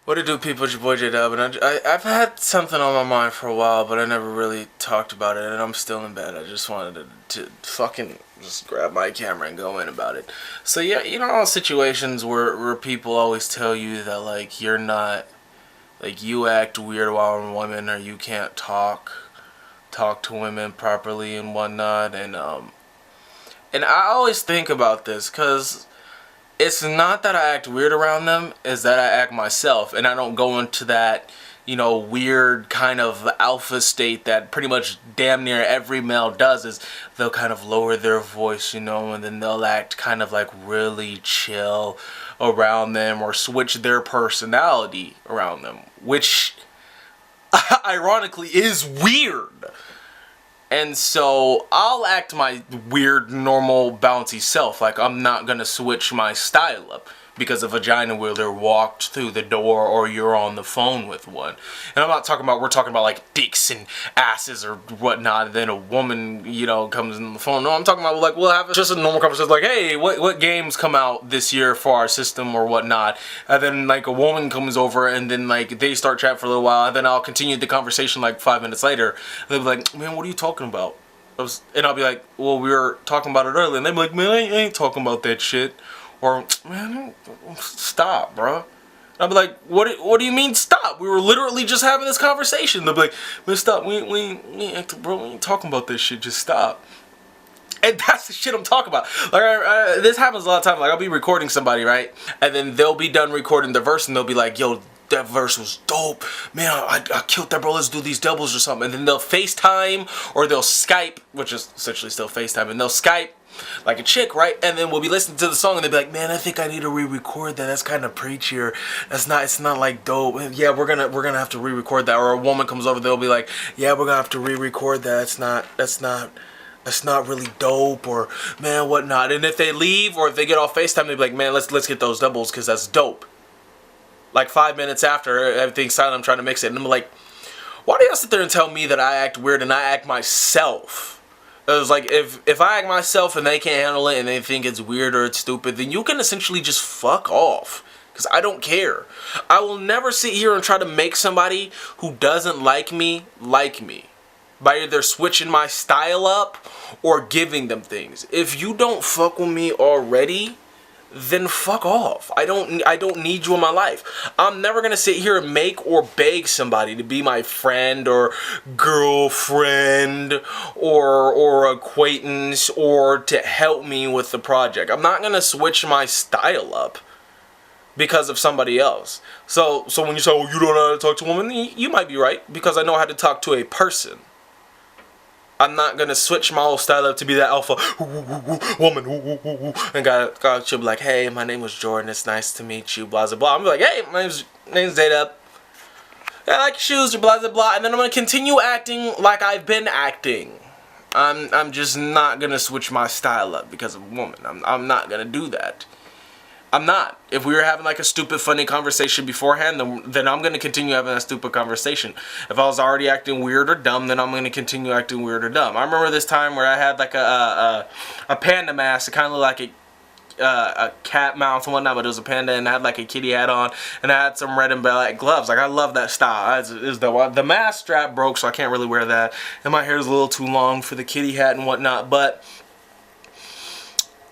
What it do, people? It's your boy JDub, and I've had something on my mind for a while, but I never really talked about it, and I'm still in bed. I just wanted to fucking just grab my camera and go in about it. So yeah, you know, all situations where people always tell you that, like, you're not, like, you act weird while in women, or you can't talk to women properly and whatnot, and I always think about this, cause it's not that I act weird around them, it's that I act myself, and I don't go into that, you know, weird kind of alpha state that pretty much damn near every male does. Is they'll kind of lower their voice, you know, and then they'll act kind of like really chill around them, or switch their personality around them, which ironically is weird. And so I'll act my weird, normal, bouncy self. Like, I'm not gonna switch my style up because a vagina wheeler walked through the door or you're on the phone with one. And I'm not talking about, we're talking about like dicks and asses or whatnot, and then a woman, you know, comes in the phone. No, I'm talking about, like, we'll have just a normal conversation, like, hey, what games come out this year for our system or whatnot. And then, like, a woman comes over and then, like, they start chatting for a little while, and then I'll continue the conversation like 5 minutes later. They'll be like, man, what are you talking about? And I'll be like, well, we were talking about it earlier. And they'll be like, man, I ain't talking about that shit. Or, man, stop, bro. I'll be like, what do you mean stop? We were literally just having this conversation. They'll be like, man, stop. We ain't talking about this shit. Just stop. And that's the shit I'm talking about. Like, this happens a lot of times. Like, I'll be recording somebody, right? And then they'll be done recording the verse, and they'll be like, yo, that verse was dope. Man, I killed that, bro. Let's do these doubles or something. And then they'll FaceTime, or they'll Skype, which is essentially still FaceTime, and they'll Skype like a chick, right? And then we'll be listening to the song, and they'll be like, man, I think I need to re-record that. That's kind of preachy, or it's not like dope. Yeah, we're gonna have to re-record that. Or a woman comes over, they'll be like, yeah, we're gonna have to re-record that. That's not really dope, or man, whatnot. And if they leave, or if they get off FaceTime, they'll be like, man, let's get those doubles, because that's dope. Like 5 minutes after everything's silent, I'm trying to mix it, and I'm like, why do y'all sit there and tell me that I act weird and I act myself? It was like, if I act myself and they can't handle it and they think it's weird or it's stupid, then you can essentially just fuck off. Because I don't care. I will never sit here and try to make somebody who doesn't like me by either switching my style up or giving them things. If you don't fuck with me already, then fuck off. I don't need you in my life. I'm never gonna sit here and make or beg somebody to be my friend or girlfriend or acquaintance or to help me with the project. I'm not gonna switch my style up because of somebody else. So when you say, oh, you don't know how to talk to a woman, you might be right, because I know how to talk to a person. I'm not gonna switch my whole style up to be that alpha woman, and God she'll be like, hey, my name was Jordan, it's nice to meet you, blah blah blah. I'm like, hey, my name's JDub. I like your shoes, blah blah blah, and then I'm gonna continue acting like I've been acting. I'm just not gonna switch my style up because of a woman. I'm not gonna do that. I'm not. If we were having like a stupid funny conversation beforehand, then I'm going to continue having that stupid conversation. If I was already acting weird or dumb, then I'm going to continue acting weird or dumb. I remember this time where I had like a panda mask. It kind of looked like a cat mouth and whatnot, but it was a panda, and I had like a kitty hat on, and I had some red and black gloves. Like, I love that style. The mask strap broke, so I can't really wear that, and my hair is a little too long for the kitty hat and whatnot, but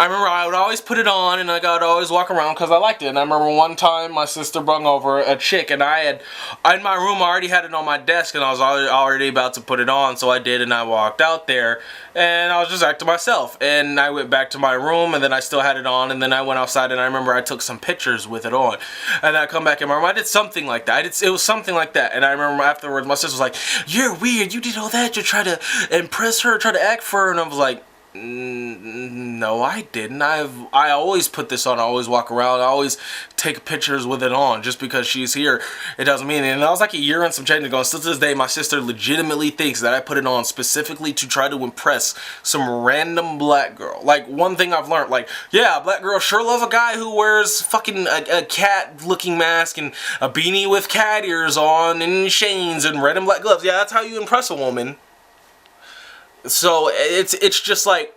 I remember I would always put it on, and I would always walk around because I liked it. And I remember one time my sister brung over a chick, and in my room I already had it on my desk, and I was already about to put it on, so I did, and I walked out there, and I was just acting myself. And I went back to my room, and then I still had it on, and then I went outside, and I remember I took some pictures with it on. And then I come back in my room, I did something like that. It was something like that. And I remember afterwards my sister was like, you're weird, you did all that to try to impress her, try to act for her, and I was like, no, I didn't. I always put this on. I always walk around. I always take pictures with it on. Just because she's here, it doesn't mean it. And that was like a year and some change ago. And still to this day, my sister legitimately thinks that I put it on specifically to try to impress some random black girl. Like, one thing I've learned, like, yeah, black girls sure love a guy who wears fucking a cat-looking mask and a beanie with cat ears on and chains and red and black gloves. Yeah, that's how you impress a woman. So it's just like,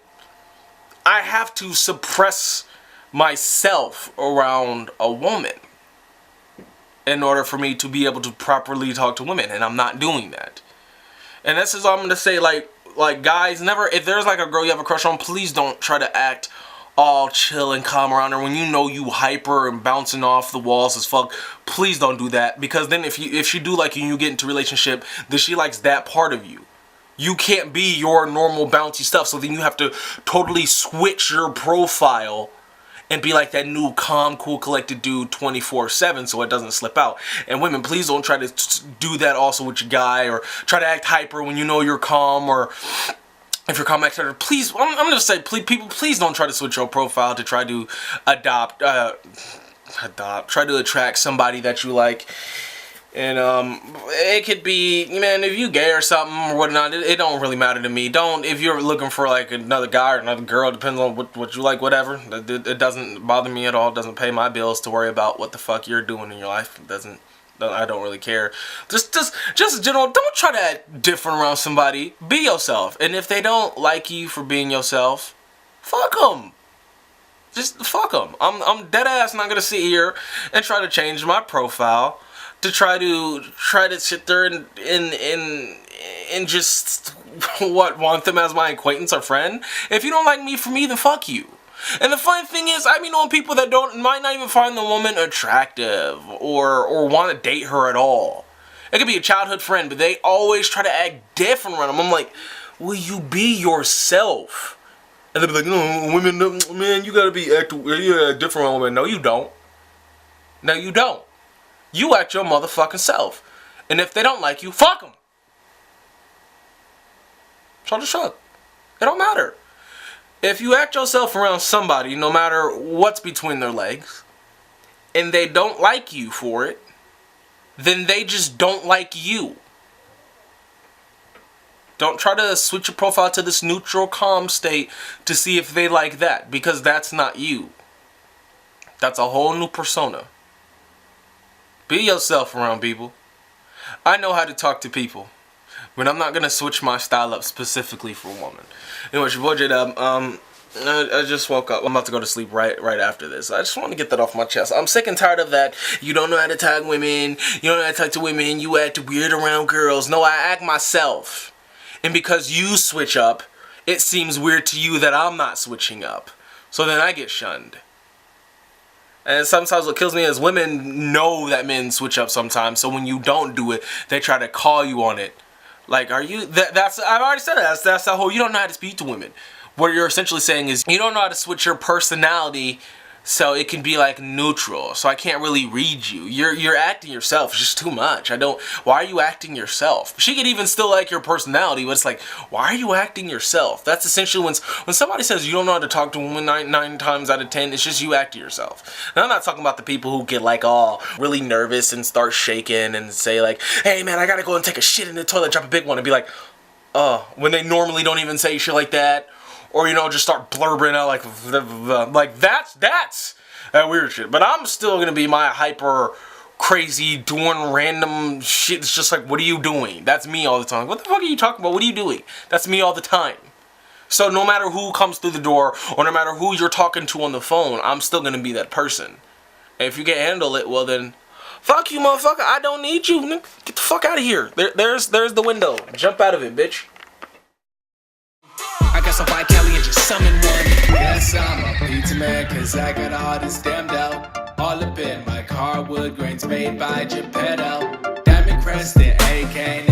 I have to suppress myself around a woman. in order for me to be able to properly talk to women, and I'm not doing that. And this is all I'm gonna say. Like guys, never, if there's like a girl you have a crush on, please don't try to act all chill and calm around her when you know you hyper and bouncing off the walls as fuck. Please don't do that, because then if she do like you and you get into a relationship, then she likes that part of you. You can't be your normal bouncy stuff, so then you have to totally switch your profile and be like that new calm, cool, collected dude 24/7 so it doesn't slip out. And women, please don't try to do that also with your guy, or try to act hyper when you know you're calm, or if you're calm, etc. Please, I'm gonna say, people, please don't try to switch your profile to try to try to attract somebody that you like. And it could be, man, if you gay or something or whatnot, it don't really matter to me. Don't, if you're looking for like another guy or another girl, depends on what you like, whatever. It doesn't bother me at all. It doesn't pay my bills to worry about what the fuck you're doing in your life. It doesn't. I don't really care. Just in general, don't try to act different around somebody. Be yourself. And if they don't like you for being yourself, fuck them. Just fuck them. I'm dead ass not gonna sit here and try to change my profile to try to sit there and just want them as my acquaintance or friend. If you don't like me for me, then fuck you. And the funny thing is, I be knowing people that might not even find the woman attractive or want to date her at all. It could be a childhood friend, but they always try to act different around them. I'm like, will you be yourself? And they'll be like, no, women, man, you gotta be different around women. No, you don't. No, you don't. You act your motherfucking self. And if they don't like you, fuck them. Shoulder shrug. It don't matter. If you act yourself around somebody, no matter what's between their legs, and they don't like you for it, then they just don't like you. Don't try to switch your profile to this neutral, calm state to see if they like that, because that's not you. That's a whole new persona. Be yourself around people. I know how to talk to people, but I'm not gonna switch my style up specifically for a woman. Anyway, it's your boy YaBoyJDub. I just woke up. I'm about to go to sleep right after this. I just want to get that off my chest. I'm sick and tired of that. You don't know how to talk women. You don't know how to talk to women. You act weird around girls. No, I act myself. And because you switch up, it seems weird to you that I'm not switching up. So then I get shunned. And sometimes what kills me is women know that men switch up sometimes. So when you don't do it, they try to call you on it. Like, are you... That's I've already said that. That's the whole... You don't know how to speak to women. What you're essentially saying is you don't know how to switch your personality so it can be like neutral. So I can't really read you. You're acting yourself. It's just too much. Why are you acting yourself? She could even still like your personality, but it's like, why are you acting yourself? That's essentially when somebody says you don't know how to talk to a woman nine times out of 10, it's just you acting yourself. Now I'm not talking about the people who get like all really nervous and start shaking and say like, hey man, I gotta go and take a shit in the toilet, drop a big one, and be like, when they normally don't even say shit like that. Or, you know, just start blurbering out like that's that weird shit. But I'm still gonna be my hyper crazy doing random shit. It's just like, what are you doing? That's me all the time. What the fuck are you talking about? What are you doing? That's me all the time. So no matter who comes through the door or no matter who you're talking to on the phone, I'm still gonna be that person. And if you can't handle it, well then, fuck you, motherfucker. I don't need you. Get the fuck out of here. There's the window. Jump out of it, bitch. I got some white Kelly and just summon one. Yes, I'm a pizza man, cause I got all this damned out. All up in my car, wood grains made by Geppetto. Diamond crested AK